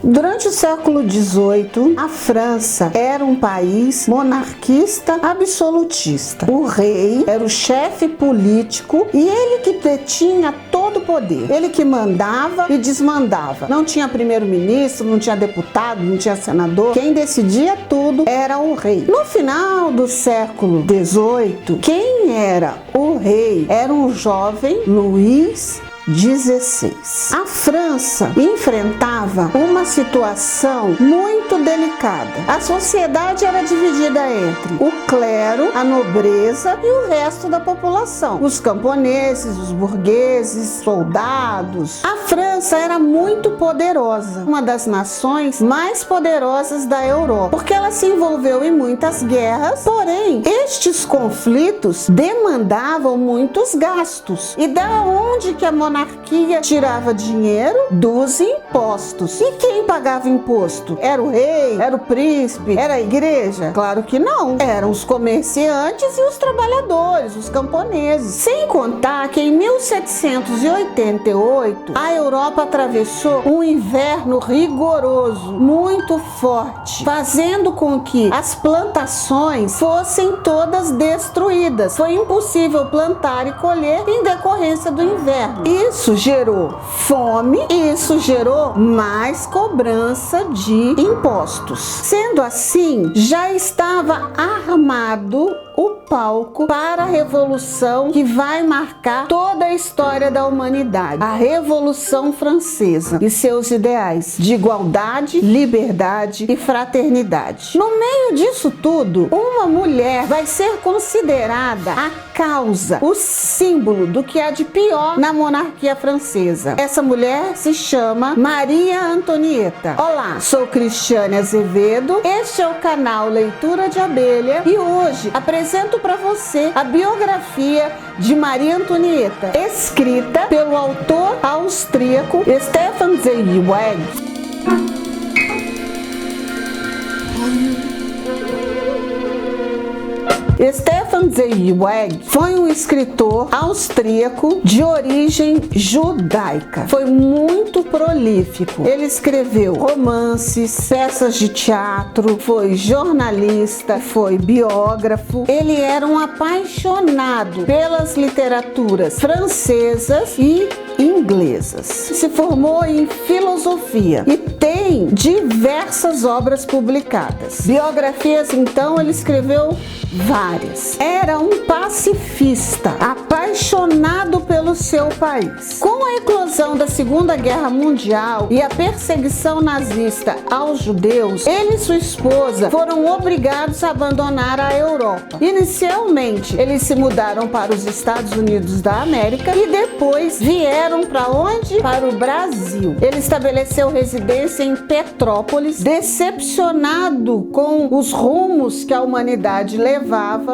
Durante o século XVIII, a França era um país monarquista absolutista. O rei era o chefe político e ele que detinha todo o poder. Ele que mandava e desmandava. Não tinha primeiro-ministro, não tinha deputado, não tinha senador. Quem decidia tudo era o rei. No final do século XVIII, quem era o rei era um jovem Luís XVI. A França enfrentava uma situação muito delicada. A sociedade era dividida entre o clero, a nobreza e o resto da população. Os camponeses, os burgueses, soldados. A França era muito poderosa, uma das nações mais poderosas da Europa, porque ela se envolveu em muitas guerras, porém, estes conflitos demandavam muitos gastos. E da onde que a monarquia tirava dinheiro? Dos impostos. E quem pagava imposto? Era o rei? Era o príncipe? Era a igreja? Claro que não. Eram os comerciantes e os trabalhadores, os camponeses. Sem contar que em 1788 a Europa atravessou um inverno rigoroso, muito forte, fazendo com que as plantações fossem todas destruídas. Foi impossível plantar e colher em decorrência do inverno. Isso gerou fome e isso gerou mais cobrança de impostos. Sendo assim, já estava armado o palco para a revolução que vai marcar toda a história da humanidade, a Revolução Francesa e seus ideais de igualdade, liberdade e fraternidade. No meio disso tudo, uma mulher vai ser considerada a causa, o símbolo do que há de pior na monarquia francesa. Essa mulher se chama Maria Antonieta. Olá, sou Cristiane Azevedo, este é o canal Leitura de Abelha e hoje apresento para você a biografia de Maria Antonieta, escrita pelo autor austríaco Stefan Zweig. Stefan Zweig foi um escritor austríaco de origem judaica. Foi muito prolífico. Ele escreveu romances, peças de teatro, foi jornalista, foi biógrafo. Ele era um apaixonado pelas literaturas francesas e inglesas. Se formou em filosofia e tem diversas obras publicadas. Biografias, então, ele escreveu várias. Era um pacifista, apaixonado pelo seu país. Com a eclosão da Segunda Guerra Mundial e a perseguição nazista aos judeus, ele e sua esposa foram obrigados a abandonar a Europa. Inicialmente, eles se mudaram para os Estados Unidos da América e depois vieram para onde? Para o Brasil. Ele estabeleceu residência em Petrópolis, decepcionado com os rumos que a humanidade levava.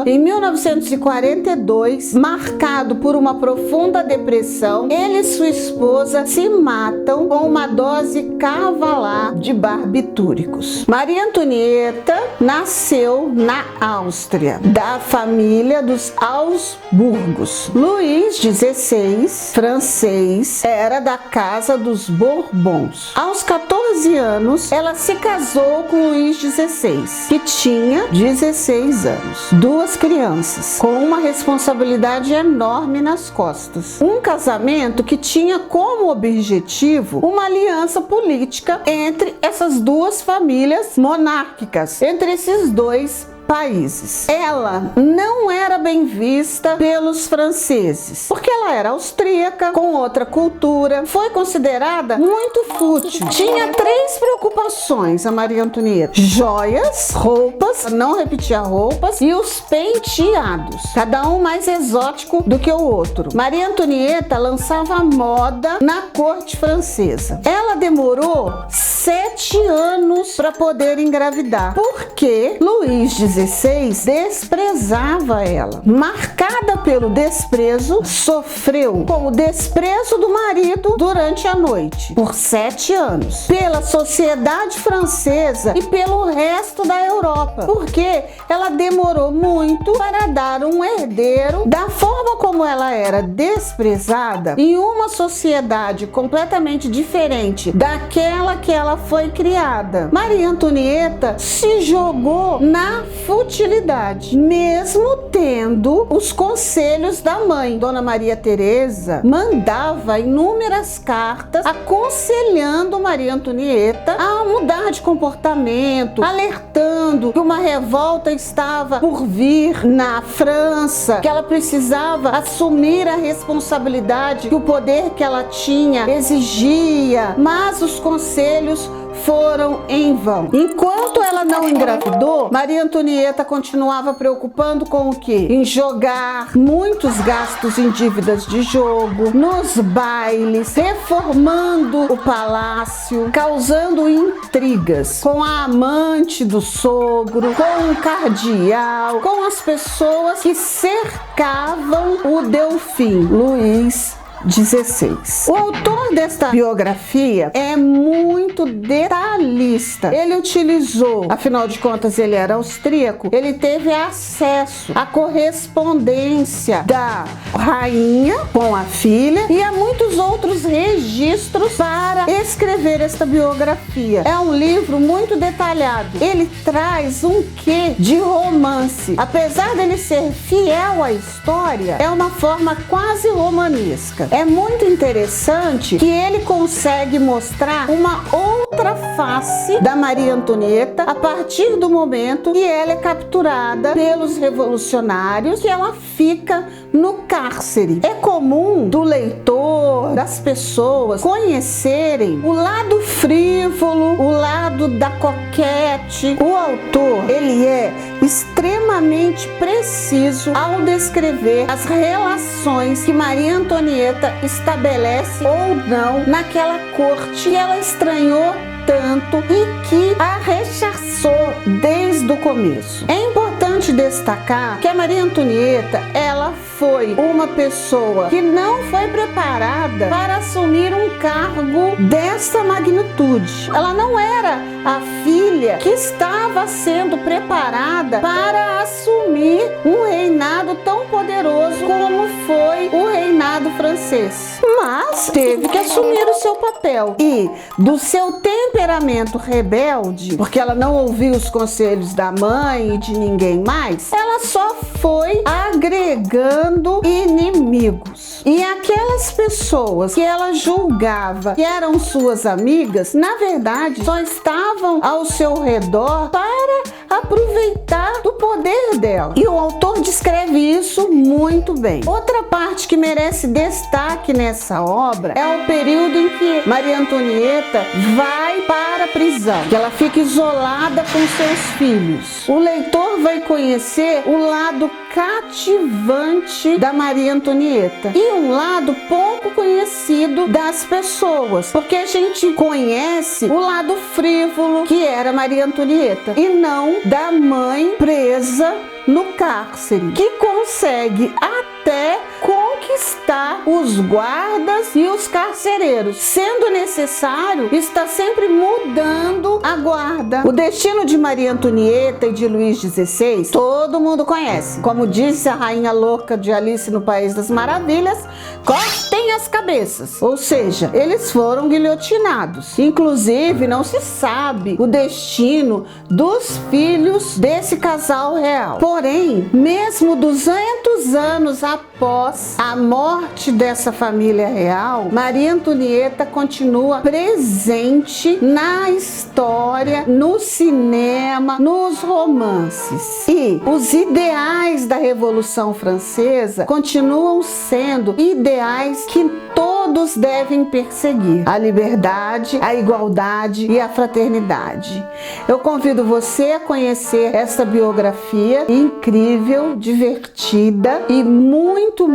Em 1942, marcado por uma profunda depressão, ele e sua esposa se matam com uma dose cavalar de barbitúricos. Maria Antonieta nasceu na Áustria, da família dos Habsburgos. Luís XVI, francês, era da casa dos Bourbons. Aos 14 anos, ela se casou com Luís XVI, que tinha 16 anos. Duas crianças, com uma responsabilidade enorme nas costas. Um casamento que tinha como objetivo uma aliança política entre essas duas famílias monárquicas, entre esses dois países. Ela não era bem vista pelos franceses, porque ela era austríaca, com outra cultura, foi considerada muito fútil. Tinha 3 preocupações a Maria Antonieta: joias, roupas, não repetia roupas, e os penteados, cada um mais exótico do que o outro. Maria Antonieta lançava moda na corte francesa. Ela demorou 7 anos para poder engravidar, porque Luís XVI XVI desprezava ela. Marcada pelo desprezo, sofreu com o desprezo do marido durante a noite, por 7 anos, pela sociedade francesa e pelo resto da Europa, porque ela demorou muito para dar um herdeiro da forma como ela era desprezada em uma sociedade completamente diferente daquela que ela foi criada. Maria Antonieta se jogou na futilidade, mesmo tendo os conselhos da mãe. Dona Maria Teresa mandava inúmeras cartas aconselhando Maria Antonieta a mudar de comportamento, alertando que uma revolta estava por vir na França, que ela precisava assumir a responsabilidade que o poder que ela tinha exigia, mas os conselhos foram em vão. Enquanto ela não engravidou, Maria Antonieta continuava preocupando com o quê? Em jogar muitos gastos em dívidas de jogo, nos bailes, reformando o palácio, causando intrigas com a amante do sogro, com o cardeal, com as pessoas que cercavam o Delfim, Luís XVI. O autor desta biografia é muito detalhista. Ele utilizou, afinal de contas ele era austríaco, ele teve acesso à correspondência da rainha com a filha e a muitos outros registros para escrever esta biografia. É um livro muito detalhado. Ele traz um quê de romance. Apesar dele ser fiel à história, é uma forma quase romanesca. É muito interessante que ele consegue mostrar uma outra face da Maria Antonieta a partir do momento que ela é capturada pelos revolucionários e ela fica no cárcere. É comum do leitor, das pessoas, conhecerem o lado frívolo, o lado da coquete. O autor, ele é extremamente preciso ao descrever as relações que Maria Antonieta estabelece ou não naquela corte que ela estranhou tanto e que a rechaçou desde o começo. É importante destacar que a Maria Antonieta, ela foi uma pessoa que não foi preparada para assumir um cargo dessa magnitude. Ela não era a filha que estava sendo preparada para assumir um reinado tão poderoso como foi o reinado francês. Mas teve que assumir o seu papel e do seu temperamento rebelde, porque ela não ouviu os conselhos da mãe e de ninguém mais, ela só foi agregando inimigos. E aquelas pessoas que ela julgava que eram suas amigas, na verdade, só estavam ao seu redor para aproveitar do poder dela. E o autor descreve isso muito bem. Outra parte que merece destaque nessa obra é o período em que Maria Antonieta vai para a prisão, que ela fica isolada com seus filhos. O leitor vai conhecer o lado cativante da Maria Antonieta e um lado pouco conhecido das pessoas, porque a gente conhece o lado frívolo que era Maria Antonieta e não da mãe presa no cárcere, que consegue até conquistar os guardas e os carcereiros, sendo necessário estar sempre mudando a guarda. O destino de Maria Antonieta e de Luís XVI todo mundo conhece. Como disse a rainha louca de Alice no País das Maravilhas, cortem as cabeças. Ou seja, eles foram guilhotinados. Inclusive, não se sabe o destino dos filhos desse casal real. Porém, mesmo 200 anos após a morte dessa família real, Maria Antonieta continua presente na história, no cinema, nos romances. E os ideais da Revolução Francesa continuam sendo ideais que todos devem perseguir: a liberdade, a igualdade e a fraternidade. Eu convido você a conhecer essa biografia incrível, divertida e muito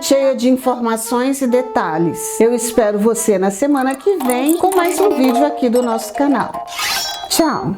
cheia de informações e detalhes. Eu espero você na semana que vem com mais um vídeo aqui do nosso canal. Tchau!